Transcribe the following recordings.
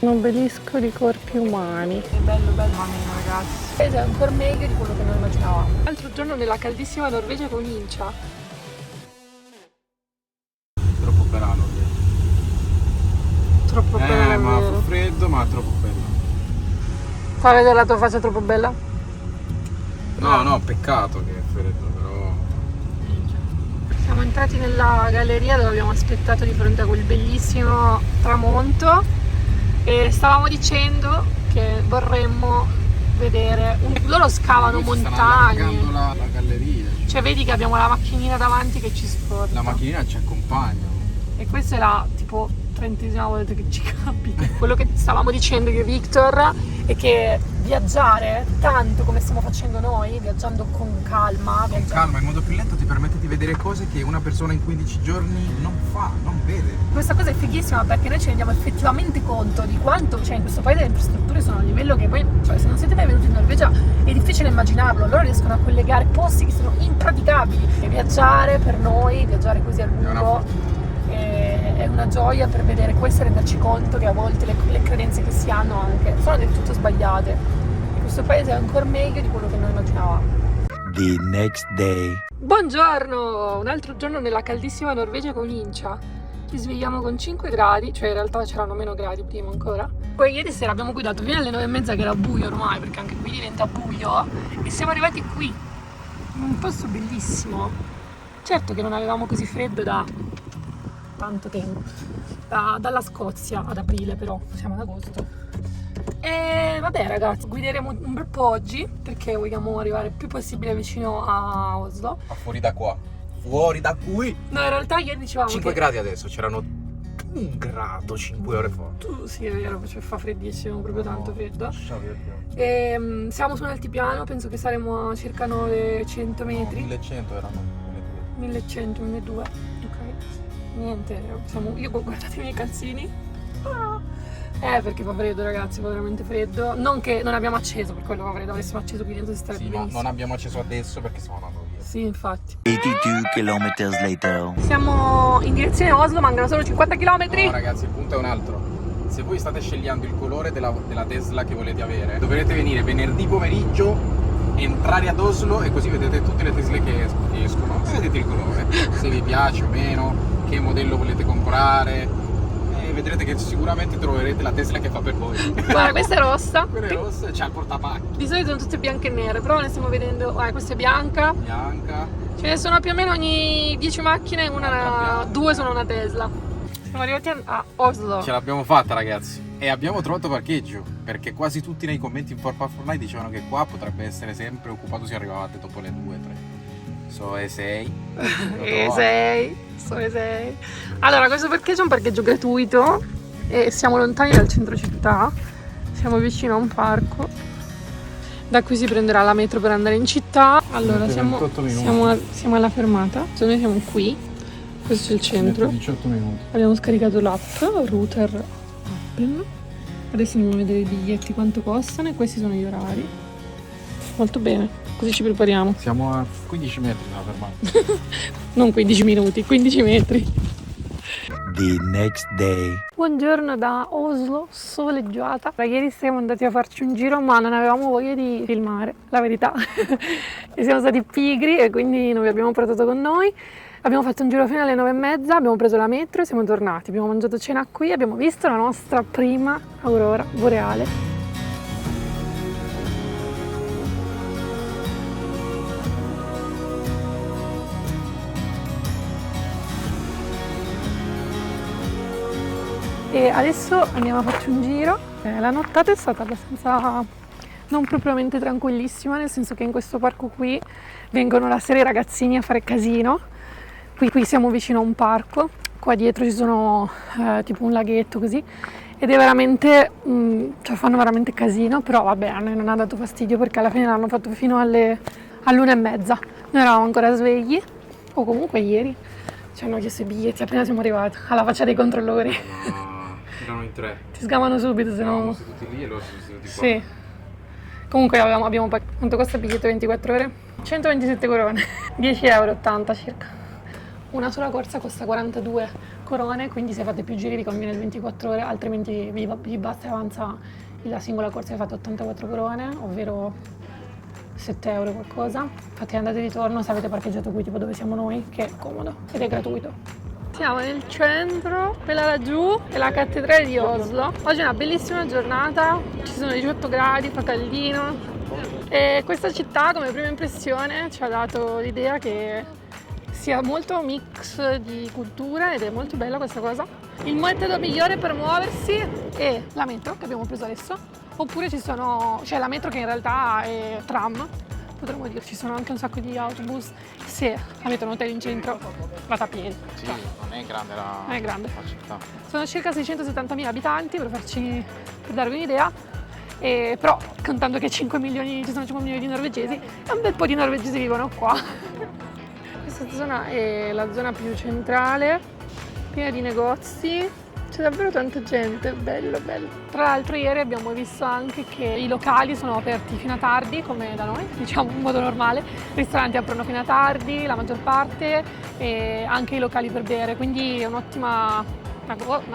Un obelisco di corpi umani. È bello, mamma mia ragazzi. Ed è ancora meglio di quello che noi immaginavamo. L'altro giorno nella caldissima Norvegia comincia. Troppo bella la Norvegia. Troppo bella, ma vero? fa freddo, ma troppo bella. Fa vedere la tua faccia troppo bella? No, peccato che è freddo, però. Siamo entrati nella galleria dove abbiamo aspettato di fronte a quel bellissimo tramonto e stavamo dicendo che vorremmo vedere. Loro scavano montagne. Stanno allargando la galleria. Cioè vedi che abbiamo la macchinina davanti che ci sporta. La macchinina ci accompagna. E questa è la tipo 30ª volta che ci capita. Quello che stavamo dicendo io e Victor è che viaggiare tanto come stiamo facendo noi, viaggiando con calma, Calma, in modo più lento ti permette di vedere cose che una persona in 15 giorni non fa, non vede. Questa cosa è fighissima perché noi ci rendiamo effettivamente conto di quanto, cioè in questo paese le infrastrutture sono a livello che voi, cioè se non siete mai venuti in Norvegia è difficile immaginarlo, loro riescono a collegare posti che sono impraticabili e viaggiare per noi, viaggiare così a lungo è una gioia per vedere questo e renderci conto che a volte le credenze che si hanno anche sono del tutto sbagliate e questo paese è ancora meglio di quello che noi immaginavamo. The next day. Buongiorno! Un altro giorno nella caldissima Norvegia comincia. Ci svegliamo con 5 gradi, cioè in realtà c'erano meno gradi prima ancora. Poi ieri sera abbiamo guidato fino alle 9:30 che era buio ormai, perché anche qui diventa buio, e siamo arrivati qui, in un posto bellissimo. Certo che non avevamo così freddo da tanto tempo, dalla Scozia ad aprile, però siamo ad agosto. E vabbè ragazzi, guideremo un bel po' oggi perché vogliamo arrivare il più possibile vicino a Oslo. Ma fuori da qua. Fuori da qui. No, in realtà ieri dicevamo 5 che... gradi adesso, c'erano 1 grado 5 ore fa. Sì, è vero, cioè fa freddissimo, proprio tanto freddo. No, E, siamo su un altipiano, penso che saremo a circa 900 metri. 1100 erano 1100, 1200, ok. Niente, io guardate i miei calzini. Perché fa freddo ragazzi, fa veramente freddo. Non che non abbiamo acceso, per quello fa freddo, avessimo acceso qui dentro si starebbe Sì, ma benissimo. non abbiamo acceso adesso perché stiamo andando via. Sì, infatti. 82 kilometers later. Siamo in direzione Oslo, mancano solo 50 km. No ragazzi, il punto è un altro. Se voi state scegliendo il colore della Tesla che volete avere, dovrete venire venerdì pomeriggio, entrare ad Oslo e così vedete tutte le Tesle che escono e vedete il colore, se vi piace o meno, che modello volete comprare e vedrete che sicuramente troverete la Tesla che fa per voi. Guarda, questa è rossa. Quella è rossa e c'ha il portapacchi. Di solito sono tutte bianche e nere, però ne stiamo vedendo. Questa è bianca. Bianca. Ce ne sono più o meno ogni 10 macchine, Bianca. 2 sono una Tesla. Siamo arrivati a Oslo. Ce l'abbiamo fatta ragazzi e abbiamo trovato parcheggio perché quasi tutti nei commenti in Fortnite dicevano che qua potrebbe essere sempre occupato se arrivavate dopo le 2-3. So e 6. E6. Allora, questo parcheggio è un parcheggio gratuito e siamo lontani dal centro città. Siamo vicino a un parco da cui si prenderà la metro per andare in città. Allora, siamo alla fermata. Noi siamo qui. Questo è il centro. 18 minuti. Abbiamo scaricato l'app, Router Appen. Adesso andiamo a vedere i biglietti, quanto costano e questi sono gli orari. Molto bene, così ci prepariamo. Siamo a 15 metri dalla fermata. Non 15 minuti, 15 metri. The next day. Buongiorno da Oslo, soleggiata. Ieri siamo andati a farci un giro ma non avevamo voglia di filmare, la verità. E siamo stati pigri e quindi non vi abbiamo portato con noi. Abbiamo fatto un giro fino alle 9:30, abbiamo preso la metro e siamo tornati. Abbiamo mangiato cena qui e abbiamo visto la nostra prima aurora boreale. E adesso andiamo a farci un giro. La nottata è stata abbastanza non propriamente tranquillissima, nel senso che in questo parco qui vengono la sera i ragazzini a fare casino. Qui siamo vicino a un parco, qua dietro ci sono tipo un laghetto così, ed è veramente, cioè fanno veramente casino, però vabbè, a noi non ha dato fastidio perché alla fine l'hanno fatto fino all'1:30. Noi eravamo ancora svegli, o comunque ieri, ci hanno chiesto i biglietti appena siamo arrivati, alla faccia dei controllori. Erano in 3. Ti sgamano subito, se no... Eravamo seduti lì e loro sono seduti qua. Sì. Comunque abbiamo quanto costa il biglietto 24 ore? 127 corone, 10,80 € circa. una sola corsa costa 42 corone, quindi se fate più giri vi conviene il 24 ore, altrimenti vi basta e avanza la singola corsa che fate 84 corone, ovvero 7 euro qualcosa. Infatti andate e ritorno se avete parcheggiato qui tipo dove siamo noi, che è comodo ed è gratuito. Siamo nel centro, quella laggiù è la cattedrale di Oslo. Oggi è una bellissima giornata, ci sono 18 gradi, fa caldino. E questa città come prima impressione ci ha dato l'idea che sia molto mix di culture ed è molto bella questa cosa. Il metodo migliore per muoversi è la metro che abbiamo preso adesso, oppure c'è la metro che in realtà è tram, potremmo dire, ci sono anche un sacco di autobus. Se avete un hotel in centro vada a piedi. Sì, non è grande Non è grande. la città. Sono circa 670.000 abitanti per darvi un'idea. Però contando che ci sono 5 milioni di norvegesi, e un bel po' di norvegesi vivono qua. Questa zona è la zona più centrale, piena di negozi, c'è davvero tanta gente, bello bello. Tra l'altro ieri abbiamo visto anche che i locali sono aperti fino a tardi, come da noi, diciamo in modo normale. I ristoranti aprono fino a tardi, la maggior parte, e anche i locali per bere, quindi è una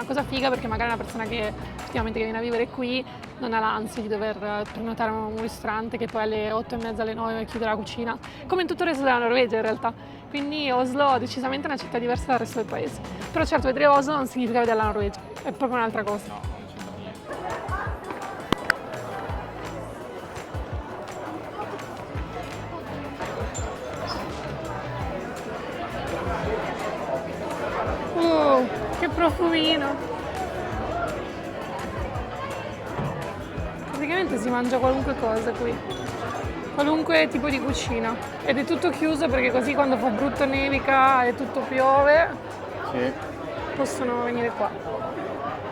cosa figa, perché magari una persona che effettivamente viene a vivere qui non ha l'ansia di dover prenotare un ristorante che poi alle 8:30, alle 9 chiude la cucina, come in tutto il resto della Norvegia in realtà. Quindi Oslo è decisamente una città diversa dal resto del paese. Però certo, vedere Oslo non significa vedere la Norvegia, è proprio un'altra cosa. No, non c'è niente. Che profumino! Praticamente si mangia qualunque cosa qui, qualunque tipo di cucina, ed è tutto chiuso perché così quando fa brutto nevica e tutto piove, Sì. possono venire qua.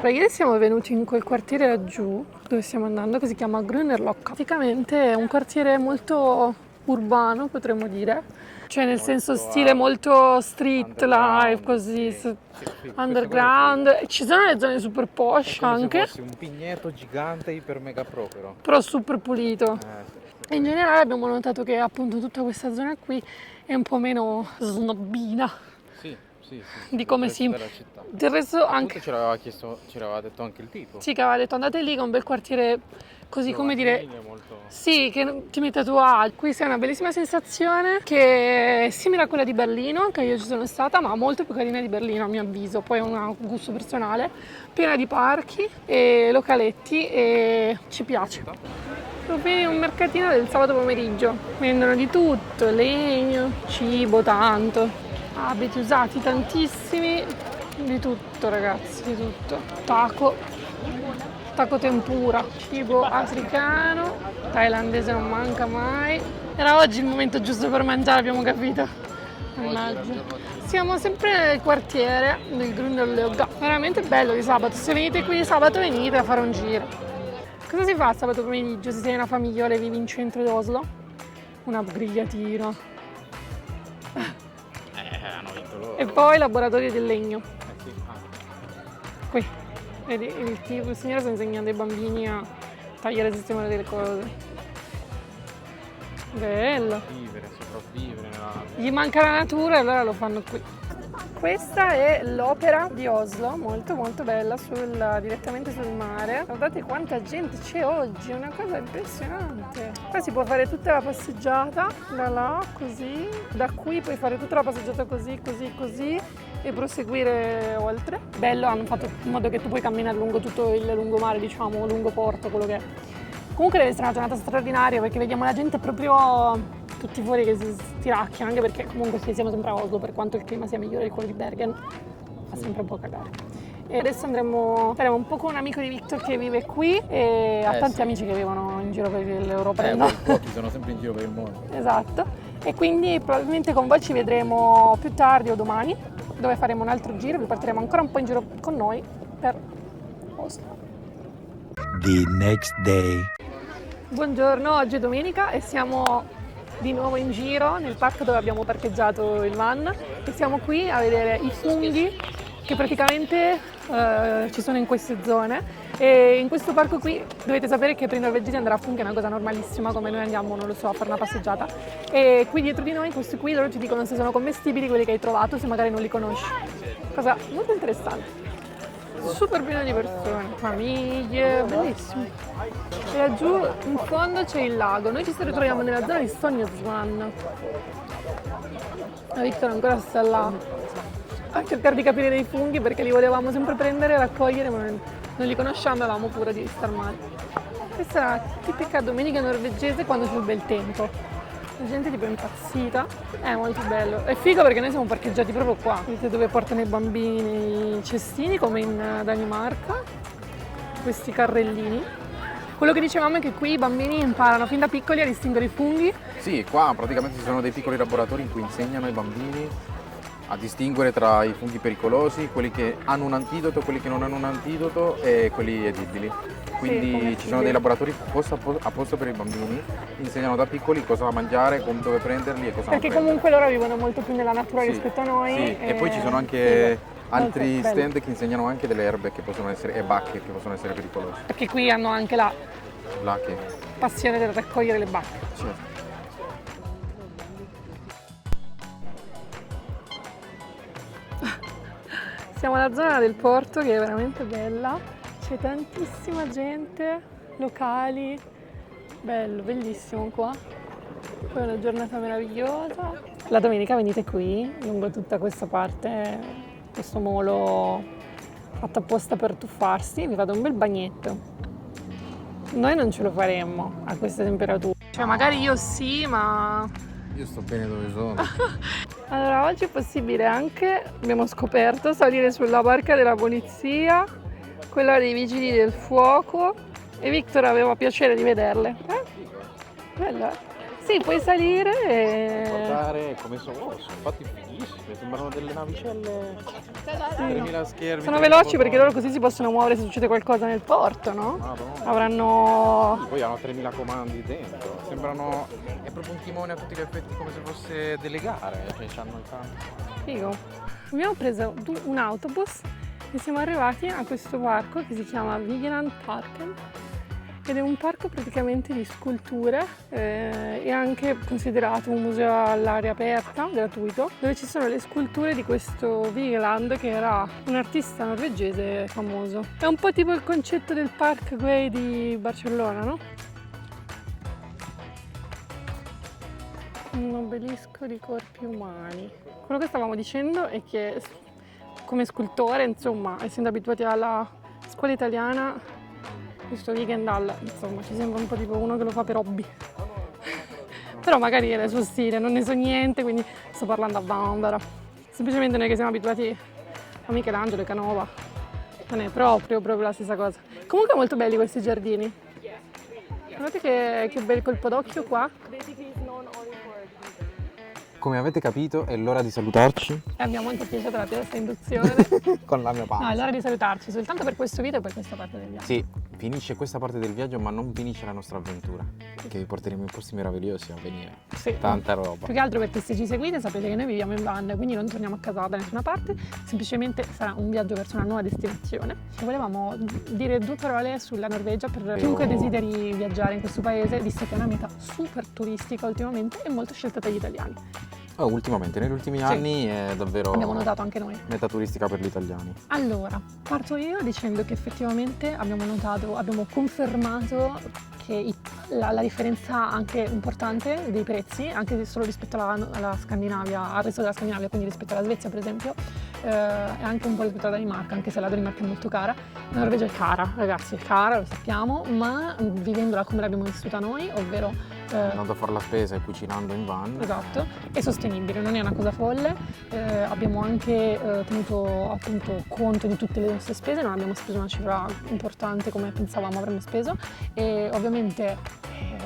Ieri siamo venuti in quel quartiere laggiù dove stiamo andando, che si chiama Grünerløkka. Praticamente è un quartiere molto urbano, potremmo dire, cioè nel senso stile molto street life, così, underground. Ci sono le zone super posh anche, Se fosse un pigneto gigante iper mega pro però super pulito. Sì. E in generale abbiamo notato che appunto tutta questa zona qui è un po' meno snobbina Sì. di come si... della città. Del resto Anche anche... ce l'aveva detto anche il tipo. Sì, che aveva detto andate lì, che è un bel quartiere, così come dire... Molto... Sì, che ti mette a tuo agio. Qui c'è una bellissima sensazione che è simile a quella di Berlino, che io ci sono stata, ma molto più carina di Berlino a mio avviso, poi è un gusto personale, piena di parchi e localetti e ci piace. Qui un mercatino del sabato pomeriggio, vendono di tutto, legno, cibo, tanto, abiti usati tantissimi, di tutto ragazzi, di tutto. Taco tempura, cibo africano, thailandese non manca mai. Era oggi il momento giusto per mangiare, abbiamo capito. Mannaggia. Siamo sempre nel quartiere del Grünerløkka, veramente bello di sabato. Se venite qui di sabato venite a fare un giro. Cosa si fa sabato pomeriggio se sei una famiglia e vivi in centro di Oslo? Una grigliatina. hanno vinto loro. E poi laboratorio del legno. Sì. Qui. Vedi, il signore sta insegnando ai bambini a tagliare e sistemare delle cose. Bello. Sopravvivere nella... Gli manca la natura e allora lo fanno qui. Questa è l'opera di Oslo, molto molto bella, direttamente sul mare. Guardate quanta gente c'è oggi, è una cosa impressionante. Qua si può fare tutta la passeggiata, da là, così. Da qui puoi fare tutta la passeggiata così, così, così e proseguire oltre. Bello, hanno fatto in modo che tu puoi camminare lungo tutto il lungomare, diciamo, lungo porto, quello che è. Comunque deve essere una giornata straordinaria perché vediamo la gente proprio tutti fuori che si stiracchiano, anche perché comunque siamo sempre a Oslo, per quanto il clima sia migliore di quello di Bergen, fa sempre un po' cagare. E adesso faremo un po' con un amico di Victor che vive qui e ha tanti amici che vivono in giro per l'Europa del Nord. Pochi sono sempre in giro per il mondo. Esatto, e quindi probabilmente con voi ci vedremo più tardi o domani, dove faremo un altro giro, vi porteremo ancora un po' in giro con noi per Oslo. The next day. Buongiorno, oggi è domenica e siamo di nuovo in giro nel parco dove abbiamo parcheggiato il van e siamo qui a vedere i funghi che praticamente ci sono in queste zone. E in questo parco qui dovete sapere che per i norvegesi andare a funghi è una cosa normalissima, come noi andiamo, non lo so, a fare una passeggiata. E qui dietro di noi, questi qui, loro ci dicono se sono commestibili quelli che hai trovato, se magari non li conosci. Cosa molto interessante. Super pieno di persone, famiglie, bellissimo. E laggiù in fondo c'è il lago. Noi ci ritroviamo nella zona di Sognsvann. La Victor ancora sta là a cercare di capire dei funghi perché li volevamo sempre prendere e raccogliere, ma non li conosciamo e avevamo paura di star male. Questa è una tipica domenica norvegese quando c'è il bel tempo. La gente è tipo impazzita, è molto bello. È figo perché noi siamo parcheggiati proprio qua. Vedete dove portano i bambini nei cestini come in Danimarca, questi carrellini. Quello che dicevamo è che qui i bambini imparano fin da piccoli a distinguere i funghi. Sì, qua praticamente ci sono dei piccoli laboratori in cui insegnano ai bambini a distinguere tra i funghi pericolosi, quelli che hanno un antidoto, quelli che non hanno un antidoto e quelli edibili. Quindi ci sono dei laboratori apposta per i bambini, insegnano da piccoli cosa mangiare, dove prenderli e cosa Perché non comunque loro vivono molto più nella natura Sì, rispetto a noi. sì. E poi ci sono anche altri molto stand che insegnano anche delle erbe che possono essere, e bacche che possono essere pericolose. Perché qui hanno anche la Là che... passione del raccogliere le bacche. Certo. Siamo alla zona del porto che è veramente bella, c'è tantissima gente, locali, bello, bellissimo qua. Poi è una giornata meravigliosa. La domenica venite qui, lungo tutta questa parte, questo molo fatto apposta per tuffarsi, vi fate un bel bagnetto. Noi non ce lo faremmo a queste temperature. Cioè magari io sì, ma... Io sto bene dove sono. Allora, oggi è possibile anche, abbiamo scoperto, salire sulla barca della polizia, quella dei vigili del fuoco, e Victor aveva piacere di vederle. Bella, eh? Sì, puoi salire e... Guardare come sono infatti fighissime, sembrano delle navicelle. 3000 schermi. Sono veloci perché loro così si possono muovere se succede qualcosa nel porto, no? Madonna. Avranno... Sì, poi hanno 3000 comandi dentro, sembrano, è proprio un timone a tutti gli effetti come se fosse delle gare, cioè c'hanno il campo. Figo. Abbiamo preso un autobus e siamo arrivati a questo parco che si chiama Vigeland Parken ed è un parco praticamente di sculture, è anche considerato un museo all'aria aperta, gratuito, dove ci sono le sculture di questo Vigeland che era un artista norvegese famoso. È un po' tipo il concetto del Parkway di Barcellona, no? Un obelisco di corpi umani. Quello che stavamo dicendo è che come scultore, insomma, essendo abituati alla scuola italiana, questo Vigendal, insomma, ci sembra un po' tipo uno che lo fa per hobby. Però magari è il suo stile, non ne so niente, quindi sto parlando a vanvera. Semplicemente noi che siamo abituati a Michelangelo e Canova, non è proprio la stessa cosa. Comunque molto belli questi giardini. Guardate che bel colpo d'occhio qua. Come avete capito è l'ora di salutarci E abbiamo anticipato la questa induzione. con la mia pausa. No, è l'ora di salutarci soltanto per questo video e per questa parte del viaggio. Sì, finisce questa parte del viaggio ma non finisce la nostra avventura, che vi porteremo in posti meravigliosi a venire. Sì. Tanta roba. Più che altro perché se ci seguite sapete che noi viviamo in van, quindi non torniamo a casa da nessuna parte, semplicemente sarà un viaggio verso una nuova destinazione. E volevamo dire due parole sulla Norvegia per chiunque desideri viaggiare in questo paese, visto che è una meta super turistica ultimamente e molto scelta dagli italiani. Ultimamente, negli ultimi anni è davvero Abbiamo notato anche noi. meta turistica per gli italiani. Allora, parto io dicendo che effettivamente abbiamo confermato che la differenza anche importante dei prezzi, anche solo rispetto alla Scandinavia, al resto della Scandinavia, quindi rispetto alla Svezia per esempio, e anche un po' rispetto alla Danimarca, anche se la Danimarca è molto cara. La Norvegia è cara, ragazzi, è cara, lo sappiamo, ma vivendola come l'abbiamo vissuta noi, ovvero Andando a fare la spesa e cucinando in van. esatto, è sostenibile, non è una cosa folle. Abbiamo anche tenuto appunto conto di tutte le nostre spese, non abbiamo speso una cifra importante come pensavamo avremmo speso e ovviamente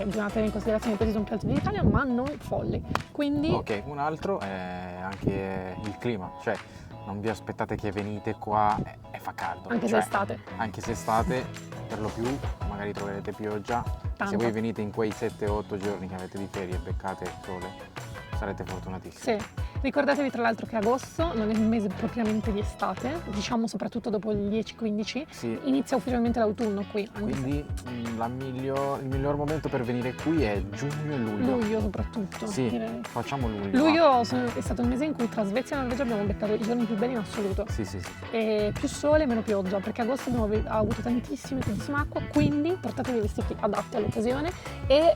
bisogna tenere in considerazione che i prezzi sono più alti dell'Italia, ma non folli. Quindi Ok, un altro è anche il clima, cioè non vi aspettate che venite qua e fa caldo. anche se cioè, è estate, Anche se estate, per lo più magari troverete pioggia. Tanta. Se voi venite in quei 7-8 giorni che avete di ferie e beccate il sole, sarete fortunatissimi. sì. Ricordatevi tra l'altro che agosto non è un mese propriamente di estate, diciamo soprattutto dopo il 10-15, Sì. inizia ufficialmente l'autunno qui. Anche se- Quindi il miglior momento per venire qui è giugno e luglio. luglio soprattutto. Sì, direi. facciamo luglio. Luglio è stato il mese in cui tra Svezia e Norvegia abbiamo beccato i giorni più belli in assoluto. Sì, sì, sì. E più sole e meno pioggia, perché agosto abbiamo avuto tantissima acqua, quindi portatevi i vestiti adatti all'occasione e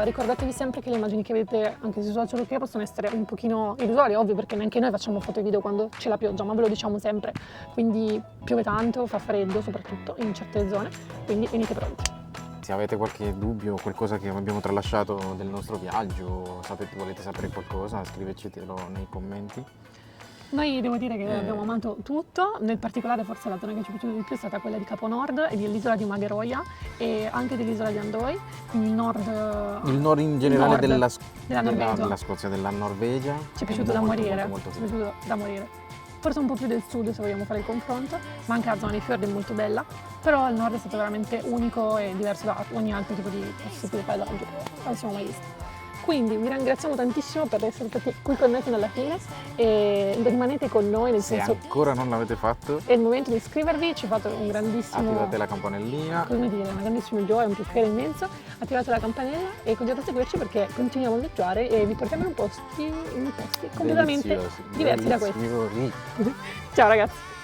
ricordatevi sempre che le immagini che vedete anche sui social che possono essere un pochino illusorie, ovvio, perché neanche noi facciamo foto e video quando c'è la pioggia, ma ve lo diciamo sempre, quindi piove tanto, fa freddo soprattutto in certe zone, quindi venite pronti. Se avete qualche dubbio, qualcosa che abbiamo tralasciato del nostro viaggio, volete sapere qualcosa, scrivetecelo nei commenti. Noi devo dire che abbiamo amato tutto, nel particolare forse la zona che ci è piaciuta di più è stata quella di Capo Nord e dell'isola di Magheroia e anche dell'isola di Andoi, quindi il nord In generale nord della Norvegia. della Scozia, della Norvegia. Ci è piaciuto da morire, molto, ci è piaciuto da morire. Forse un po' più del sud se vogliamo fare il confronto, ma anche la zona di Fiordi è molto bella, però il nord è stato veramente unico e diverso da ogni altro tipo di possibile paesaggio che avessimo mai visto. Quindi vi ringraziamo tantissimo per essere stati qui con noi fino alla fine e rimanete con noi, nel Se senso ancora non l'avete fatto, è il momento di iscrivervi, ci fate un grandissimo, attivate la campanellina. come dire, una grandissima gioia, un piacere immenso, attivate la campanella e continuate a seguirci perché continuiamo a viaggiare e vi portiamo in posti completamente Deliziosi, diversi da questi. deliziosi. Ciao ragazzi!